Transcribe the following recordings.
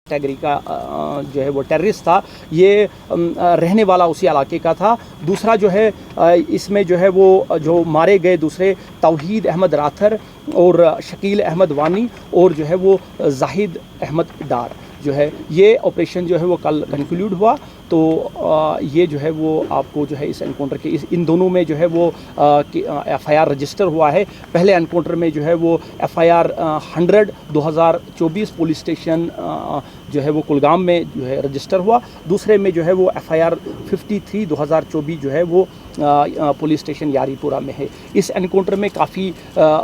Category का जो है वो टेररिस्ट था, ये रहने वाला उसी इलाके का था। दूसरा जो है इसमें जो है वो जो मारे गए दूसरे तौहीद अहमद राथर और शकील अहमद वानी और जो है वो जाहिद अहमद डार जो है, ये ऑपरेशन जो है वो कल कंक्लूड हुआ। तो ये जो है वो आपको जो है इस एनकाउंटर के इन दोनों में जो है वो FIR रजिस्टर हुआ है। पहले एनकाउंटर में जो है वो FIR 100/2024 पुलिस स्टेशन जो है वो कुलगाम में जो है रजिस्टर हुआ। दूसरे में जो है वो FIR 53/2024 जो है वो पुलिस स्टेशन यारीपुरा में है। इस एनकाउंटर में काफ़ी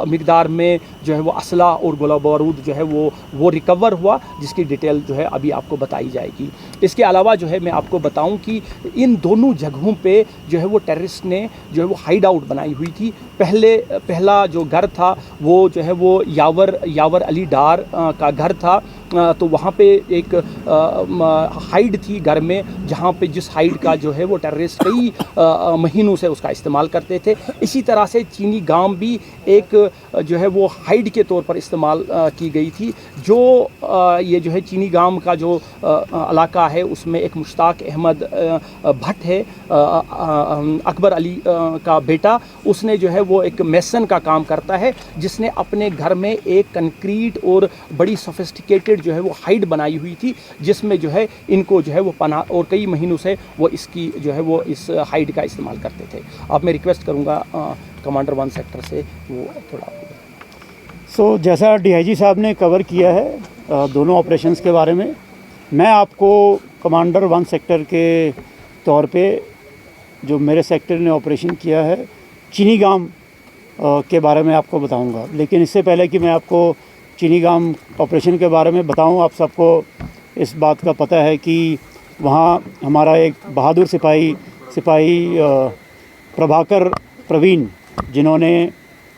मिकदार में जो है वो असला और गोला बारूद जो है वो रिकवर हुआ, जिसकी डिटेल जो है अभी आपको बताई जाएगी। इसके अलावा जो है मैं आपको बताऊं कि इन दोनों जगहों पे जो है वो टेररिस्ट ने जो है वो हाइड आउट बनाई हुई थी। पहला जो घर था वो जो है वो यावर अली डार का घर था। तो वहाँ पे एक हाइड थी घर में, जहाँ पे जिस हाइड का जो है वो टेररिस्ट कई महीनों से उसका इस्तेमाल करते थे। इसी तरह से चीनी गाम भी एक जो है वो हाइड के तौर पर इस्तेमाल की गई थी। जो ये जो है चीनी गाम का जो इलाका है उसमें एक मुश्ताक अहमद भट्ट है, अकबर अली का बेटा। उसने जो है वो एक मेसन का काम करता है, जिसने अपने घर में एक कंक्रीट और बड़ी सोफिस्टिकेटेड जो है वो हाइड बनाई हुई थी, जिसमें जो है इनको जो है वो पनाह और कई महीनों से वो इसकी जो है वो इस हाइड का इस्तेमाल करते थे। अब मैं रिक्वेस्ट करूँगा कमांडर 1 सेक्टर से वो थोड़ा। जैसा DIG साहब ने कवर किया है दोनों ऑपरेशंस के बारे में, मैं आपको कमांडर 1 सेक्टर के तौर पे जो मेरे सेक्टर ने ऑपरेशन किया है चीनी गाम के बारे में आपको बताऊंगा। लेकिन इससे पहले कि मैं आपको चीनी गाम ऑपरेशन के बारे में बताऊं, आप सबको इस बात का पता है कि वहाँ हमारा एक बहादुर सिपाही प्रभाकर प्रवीण, जिन्होंने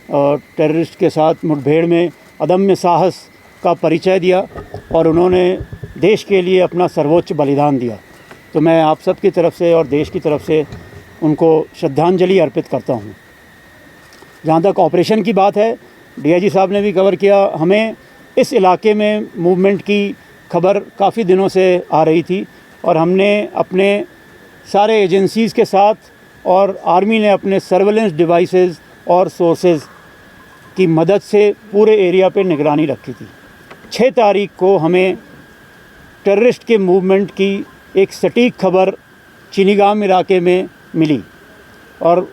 टेररिस्ट के साथ मुठभेड़ में अदम्य साहस का परिचय दिया और उन्होंने देश के लिए अपना सर्वोच्च बलिदान दिया। तो मैं आप सब की तरफ से और देश की तरफ से उनको श्रद्धांजलि अर्पित करता हूँ। जहाँ तक ऑपरेशन की बात है, DIG साहब ने भी कवर किया। हमें इस इलाके में मूवमेंट की खबर काफ़ी दिनों से आ रही थी और हमने अपने सारे एजेंसीज़ के साथ और आर्मी ने अपने सर्वेलेंस डिवाइसेस और सोर्सेज की मदद से पूरे एरिया पे निगरानी रखी थी। 6 तारीख को हमें टेररिस्ट के मूवमेंट की एक सटीक खबर चीनीगाम इलाके में मिली और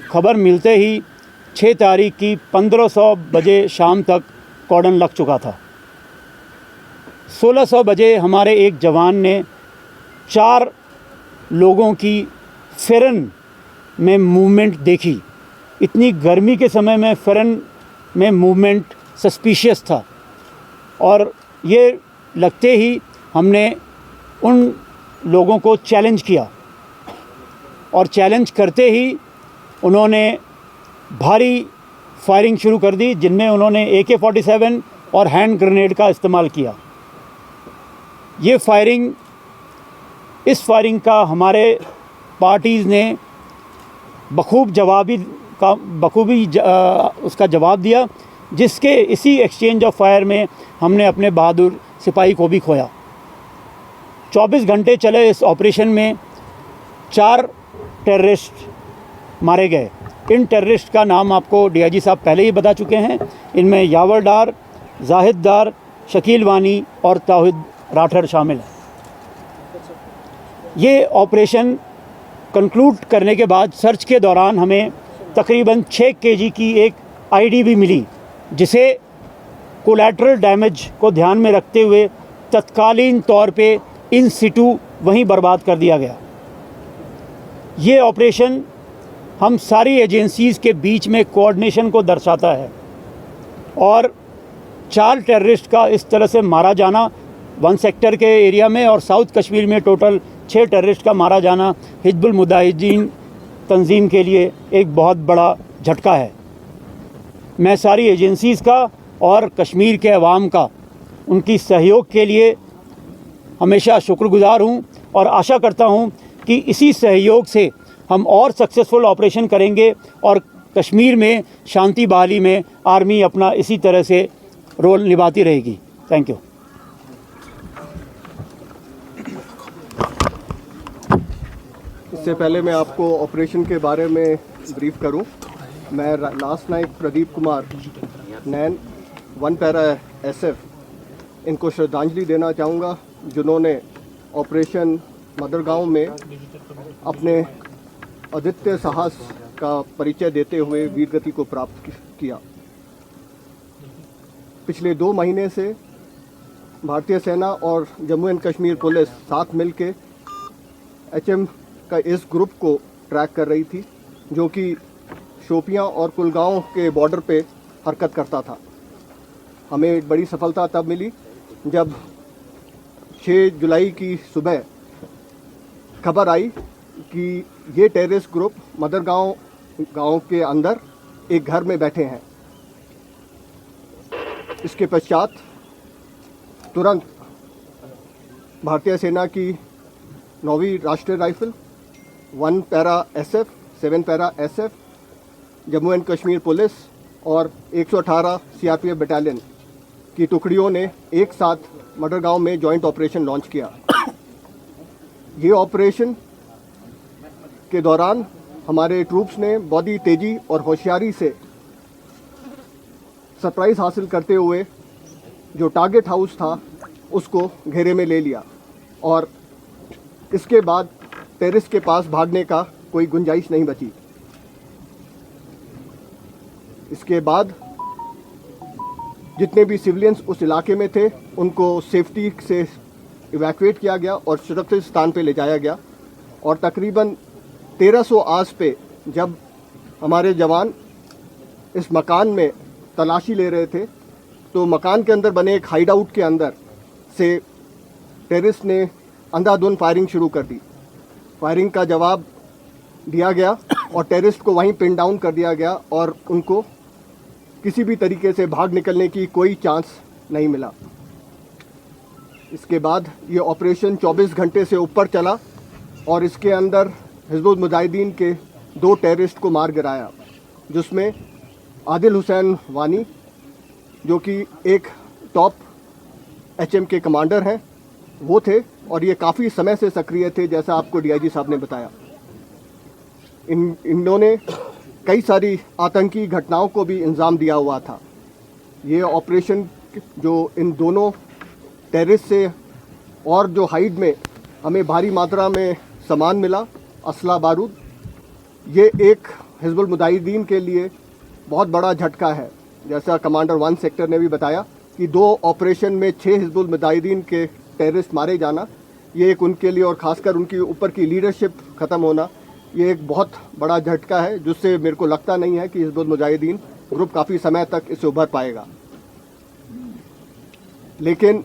ख़बर मिलते ही 6 तारीख की 1500 बजे शाम तक कॉर्डन लग चुका था। 1600 बजे हमारे एक जवान ने 4 लोगों की फेरन में मूवमेंट देखी। इतनी गर्मी के समय में फेरन में मूवमेंट सस्पिशियस था और ये लगते ही हमने उन लोगों को चैलेंज किया और चैलेंज करते ही उन्होंने भारी फायरिंग शुरू कर दी, जिनमें उन्होंने AK-47 और हैंड ग्रेनेड का इस्तेमाल किया। इस फायरिंग का हमारे पार्टीज़ ने बखूबी उसका जवाब दिया, जिसके इसी एक्सचेंज ऑफ फायर में हमने अपने बहादुर सिपाही को भी खोया। 24 घंटे चले इस ऑपरेशन में 4 टेररिस्ट मारे गए। इन टेररिस्ट का नाम आपको DIG साहब पहले ही बता चुके हैं। इनमें यावर डार, जाहिद डार, शकील वानी और तौहीद राठर शामिल हैं। ये ऑपरेशन कंक्लूड करने के बाद सर्च के दौरान हमें तकरीबन 6 kg की एक ID भी मिली, जिसे कोलैटरल डैमेज को ध्यान में रखते हुए तत्कालीन तौर पे इन सिटू वहीं बर्बाद कर दिया गया। ये ऑपरेशन हम सारी एजेंसीज़ के बीच में कोऑर्डिनेशन को दर्शाता है और 4 टेररिस्ट का इस तरह से मारा जाना 1 सेक्टर के एरिया में और साउथ कश्मीर में टोटल 6 टेररिस्ट का मारा जाना हिजबुल मुजाहिदीन तंजीम के लिए एक बहुत बड़ा झटका है। मैं सारी एजेंसीज़ का और कश्मीर के अवाम का उनकी सहयोग के लिए हमेशा शुक्रगुज़ार हूँ और आशा करता हूँ कि इसी सहयोग से हम और सक्सेसफुल ऑपरेशन करेंगे और कश्मीर में शांति बहाली में आर्मी अपना इसी तरह से रोल निभाती रहेगी। Thank you. इससे पहले मैं आपको ऑपरेशन के बारे में ब्रीफ करूं। मैं लास्ट नाइट प्रदीप कुमार नैन 1 पैरा SF इनको श्रद्धांजलि देना चाहूँगा, जिन्होंने ऑपरेशन मदरगांव में अपने अद्वितीय साहस का परिचय देते हुए वीरगति को प्राप्त किया। पिछले 2 महीने से भारतीय सेना और जम्मू एंड कश्मीर पुलिस साथ मिलकर HM का इस ग्रुप को ट्रैक कर रही थी, जो कि शोपियां और कुलगांव के बॉर्डर पे हरकत करता था। हमें एक बड़ी सफलता तब मिली जब 6 जुलाई की सुबह खबर आई कि ये टेररिस्ट ग्रुप मदरगांव गांव के अंदर एक घर में बैठे हैं। इसके पश्चात तुरंत भारतीय सेना की 9वीं राष्ट्रीय rifle, 1 para SF, 7 para SF, Jammu and Kashmir police और 118 CRPF बटालियन की टुकड़ियों ने एक साथ मडरगांव में जॉइंट ऑपरेशन लॉन्च किया। ये ऑपरेशन के दौरान हमारे ट्रूप्स ने बहुत ही तेज़ी और होशियारी से सरप्राइज़ हासिल करते हुए जो टारगेट हाउस था उसको घेरे में ले लिया, और इसके बाद टेररिस्ट के पास भागने का कोई गुंजाइश नहीं बची। इसके बाद जितने भी सिविलियंस उस इलाके में थे उनको सेफ्टी से इवैक्यूएट किया गया और सुरक्षित स्थान पे ले जाया गया। और तकरीबन 1300 आस पे जब हमारे जवान इस मकान में तलाशी ले रहे थे, तो मकान के अंदर बने एक हाइड आउट के अंदर से टेररिस्ट ने अंधाधुंध फायरिंग शुरू कर दी। फायरिंग का जवाब दिया गया और टेररिस्ट को वहीं पिन डाउन कर दिया गया और उनको किसी भी तरीके से भाग निकलने की कोई चांस नहीं मिला। इसके बाद ये ऑपरेशन 24 घंटे से ऊपर चला और इसके अंदर हिजबुल मुजाहिदीन के 2 टेररिस्ट को मार गिराया, जिसमें आदिल हुसैन वानी, जो कि एक टॉप HM के कमांडर हैं, वो थे और ये काफ़ी समय से सक्रिय थे, जैसा आपको DIG साहब ने बताया। इन्होंने कई सारी आतंकी घटनाओं को भी अंजाम दिया हुआ था। ये ऑपरेशन जो इन दोनों टेररिस्ट से और जो हाइड में हमें भारी मात्रा में सामान मिला, असला बारूद, ये एक हिजबुल मुजाहिदीन के लिए बहुत बड़ा झटका है। जैसा कमांडर 1 सेक्टर ने भी बताया कि 2 ऑपरेशन में 6 हिजबुल मुजाहिदीन के टेररिस्ट मारे जाना, ये एक उनके लिए और ख़ासकर उनकी ऊपर की लीडरशिप ख़त्म होना, ये एक बहुत बड़ा झटका है, जिससे मेरे को लगता नहीं है कि हिजबुल मुजाहिदीन ग्रुप काफ़ी समय तक इससे उभर पाएगा। लेकिन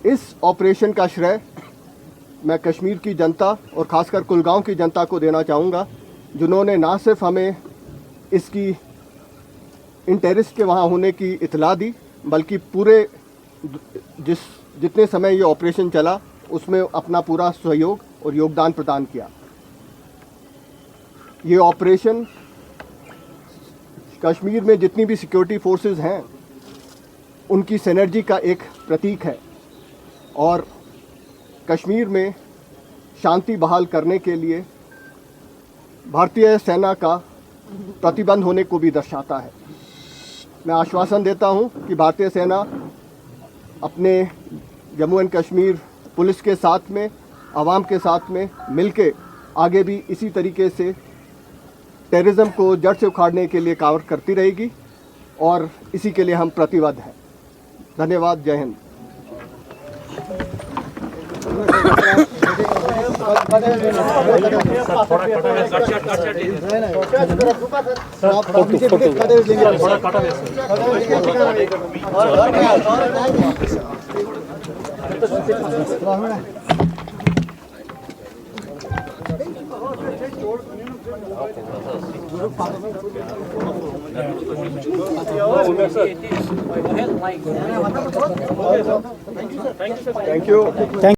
इस ऑपरेशन का श्रेय मैं कश्मीर की जनता और ख़ासकर कुलगांव की जनता को देना चाहूँगा, जिन्होंने ना सिर्फ हमें इसकी इन टेररिस्ट के वहाँ होने की इतला दी, बल्कि पूरे जितने समय ये ऑपरेशन चला उसमें अपना पूरा सहयोग और योगदान प्रदान किया। ये ऑपरेशन कश्मीर में जितनी भी सिक्योरिटी फोर्सेस हैं उनकी सिनर्जी का एक प्रतीक है और कश्मीर में शांति बहाल करने के लिए भारतीय सेना का प्रतिबंध होने को भी दर्शाता है। मैं आश्वासन देता हूं कि भारतीय सेना अपने जम्मू एंड कश्मीर पुलिस के साथ में, आवाम के साथ में मिलके आगे भी इसी तरीके से टेररिज्म को जड़ से उखाड़ने के लिए कार्य करती रहेगी और इसी के लिए हम प्रतिबद्ध हैं। धन्यवाद। जय हिंद। Thank you.